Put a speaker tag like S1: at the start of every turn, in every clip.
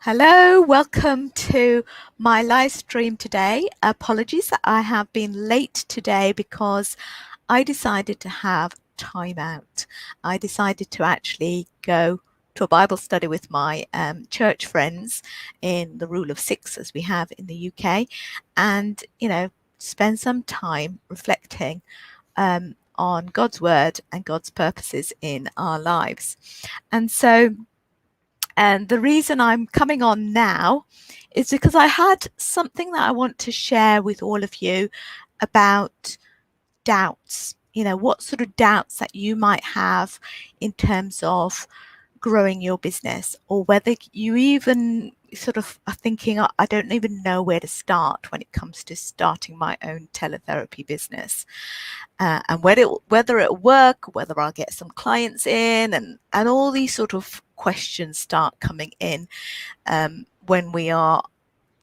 S1: Hello, welcome to my live stream today. Apologies that I have been late today because I decided to have time out. I decided to actually go to a Bible study with my church friends in the Rule of Six, as we have in the UK, and, spend some time reflecting on God's word and God's purposes in our lives. And the reason I'm coming on now is because I had something that I want to share with all of you about doubts. What sort of doubts that you might have in terms of growing your business, or whether you even sort of are thinking, I don't even know where to start when it comes to starting my own teletherapy business. And whether it'll work, whether I'll get some clients in, and all these sort of questions start coming in when we are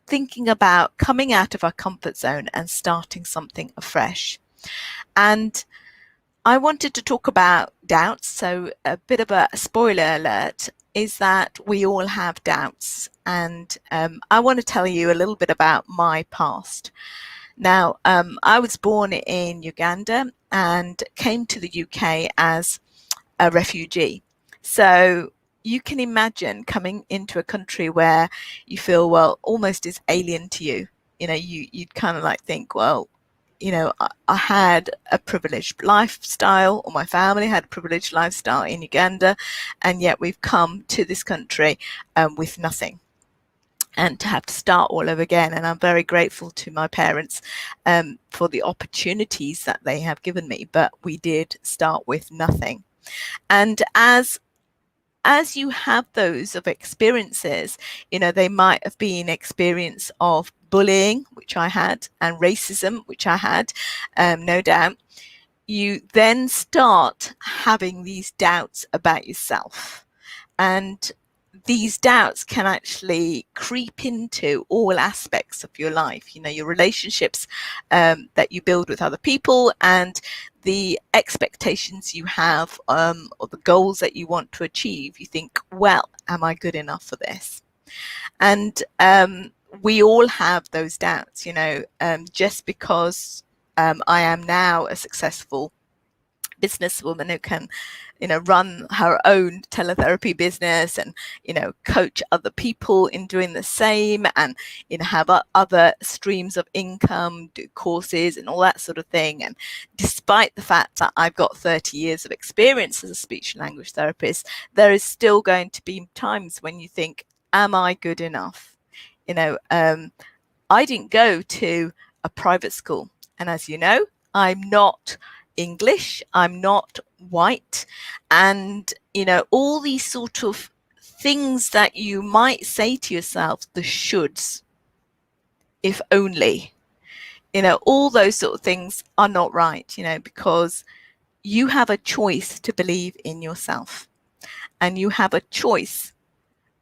S1: thinking about coming out of our comfort zone and starting something afresh. And I wanted to talk about doubts. So a bit of a spoiler alert is that we all have doubts. And I want to tell you a little bit about my past. Now, I was born in Uganda and came to the UK as a refugee. So you can imagine coming into a country where you feel, well, almost is alien to you. You'd kind of like think, well, I had a privileged lifestyle, or my family had a privileged lifestyle in Uganda, and yet we've come to this country with nothing, and to have to start all over again. And I'm very grateful to my parents for the opportunities that they have given me, but we did start with nothing. And as you have those of experiences, they might have been experience of bullying, which I had, and racism, which I had, no doubt. You then start having these doubts about yourself, and these doubts can actually creep into all aspects of your life, your relationships that you build with other people, and the expectations you have, or the goals that you want to achieve. You think, well, am I good enough for this? And we all have those doubts, just because I am now a successful businesswoman who can run her own teletherapy business, and coach other people in doing the same, and have other streams of income, do courses and all that sort of thing. And despite the fact that I've got 30 years of experience as a speech and language therapist, there is still going to be times when you think, am I good enough? I didn't go to a private school, and as you know, I'm not English, I'm not white, and all these sort of things that you might say to yourself, the shoulds, if only, all those sort of things are not right, because you have a choice to believe in yourself, and you have a choice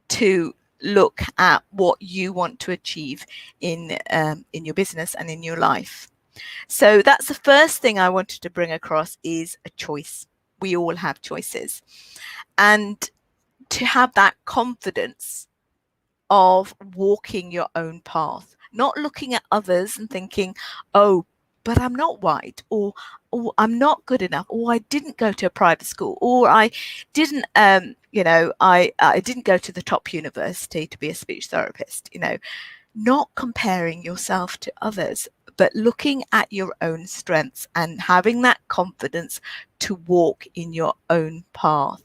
S1: to look at what you want to achieve in your business and in your life. So that's the first thing I wanted to bring across, is a choice. We all have choices. And to have that confidence of walking your own path, not looking at others and thinking, oh, but I'm not white, or I'm not good enough, or I didn't go to a private school, or I didn't, I didn't go to the top university to be a speech therapist, not comparing yourself to others, but looking at your own strengths and having that confidence to walk in your own path.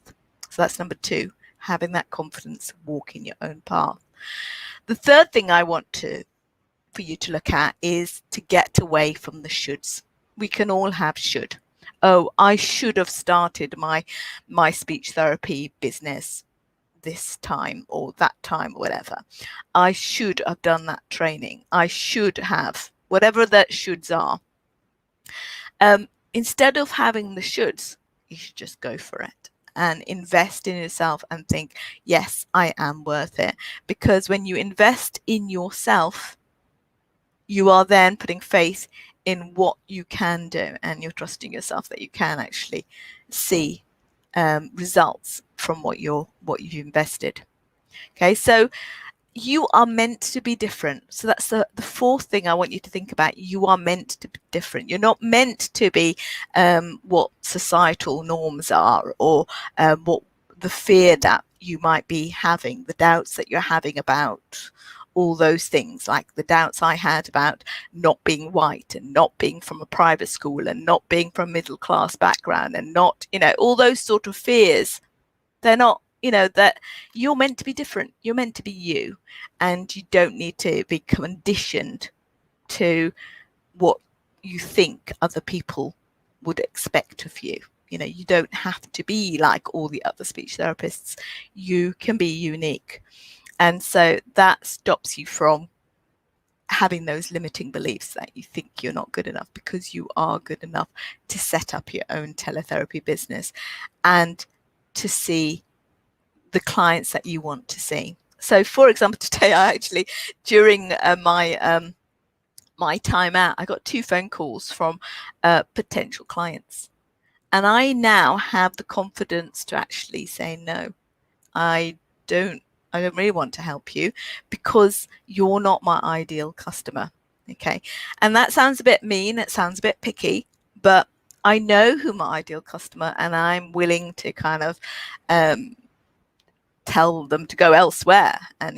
S1: So that's number 2, having that confidence to walk in your own path. The third thing I want for you to look at is to get away from the shoulds. We can all have should. Oh, I should have started my speech therapy business this time or that time or whatever. I should have done that training. I should have, whatever that shoulds are. Instead of having the shoulds, you should just go for it and invest in yourself and think, yes, I am worth it. Because when you invest in yourself, you are then putting faith in what you can do, and you're trusting yourself that you can actually see results from what you've invested. Okay, so you are meant to be different. So that's the fourth thing I want you to think about. You are meant to be different. You're not meant to be what societal norms are, or what the fear that you might be having, the doubts that you're having about all those things, like the doubts I had about not being white and not being from a private school and not being from a middle class background and not, all those sort of fears. They're not, that you're meant to be different. You're meant to be you, and you don't need to be conditioned to what you think other people would expect of you. You don't have to be like all the other speech therapists. You can be unique. And so that stops you from having those limiting beliefs that you think you're not good enough, because you are good enough to set up your own teletherapy business and to see the clients that you want to see. So, for example, today I actually, during my time out, I got 2 phone calls from potential clients, and I now have the confidence to actually say no. I don't really want to help you because you're not my ideal customer. Okay, and that sounds a bit mean. It sounds a bit picky, but I know who my ideal customer, and I'm willing to kind of tell them to go elsewhere and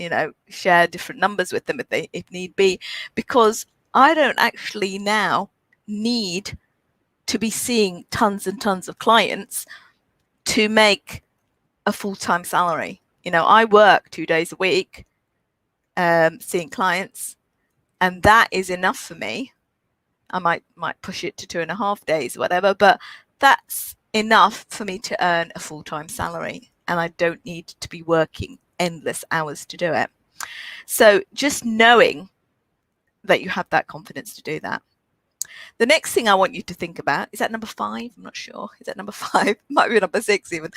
S1: share different numbers with them if need be, because I don't actually now need to be seeing tons and tons of clients to make a full-time salary. I work 2 days a week seeing clients, and that is enough for me. I might push it to 2.5 days, whatever, but that's enough for me to earn a full-time salary, and I don't need to be working endless hours to do it. So just knowing that you have that confidence to do that. The next thing I want you to think about, is that number 5? I'm not sure. Is that number 5? Might be number 6 even.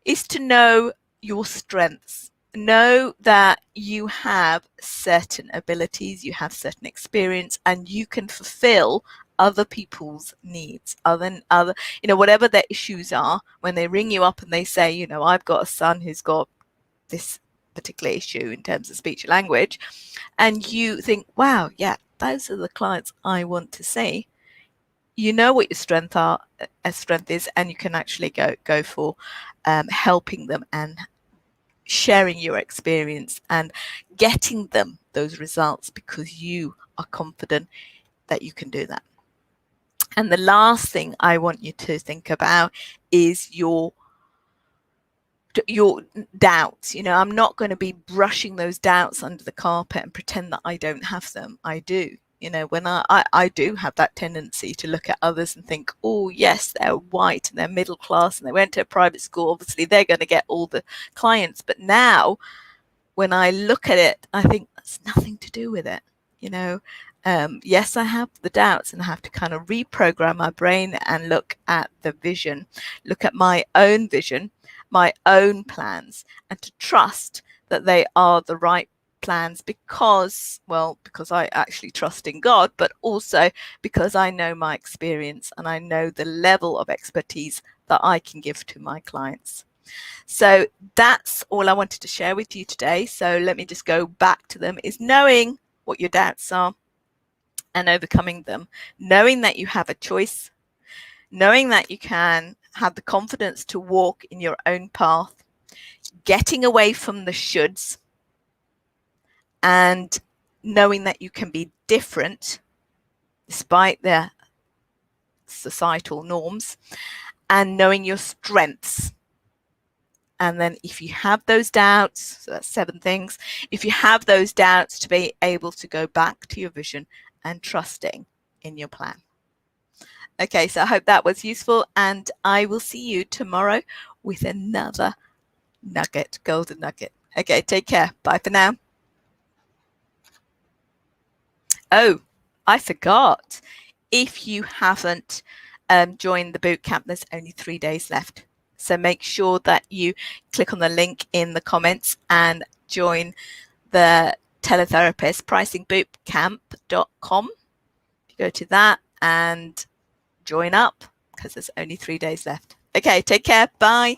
S1: Is to know your strengths. Know that you have certain abilities, you have certain experience, and you can fulfill other people's needs, whatever their issues are. When they ring you up and they say, I've got a son who's got this particular issue in terms of speech and language, and you think, wow, yeah, those are the clients I want to see. You know what your strength is, and you can actually go for helping them and sharing your experience and getting them those results because you are confident that you can do that. And the last thing I want you to think about is your doubts. I'm not going to be brushing those doubts under the carpet and pretend that I don't have them. I do. When I do have that tendency to look at others and think, oh yes, they're white and they're middle class and they went to a private school, obviously they're going to get all the clients. But now when I look at it, I think that's nothing to do with it. Yes, I have the doubts, and I have to kind of reprogram my brain and look at the vision, look at my own vision, my own plans, and to trust that they are the right plans because I actually trust in God, but also because I know my experience and I know the level of expertise that I can give to my clients. So that's all I wanted to share with you today. So let me just go back to them, is knowing what your doubts are and overcoming them, knowing that you have a choice, knowing that you can have the confidence to walk in your own path, getting away from the shoulds, and knowing that you can be different despite the societal norms, and knowing your strengths. And then if you have those doubts, so that's 7 things, if you have those doubts, to be able to go back to your vision and trusting in your plan. Okay, so I hope that was useful, and I will see you tomorrow with another nugget, golden nugget. Okay, take care. Bye for now. Oh, I forgot. If you haven't joined the bootcamp, there's only 3 days left. So make sure that you click on the link in the comments and join the teletherapist pricingbootcamp.com. You go to that and join up because there's only 3 days left. Okay, take care. Bye.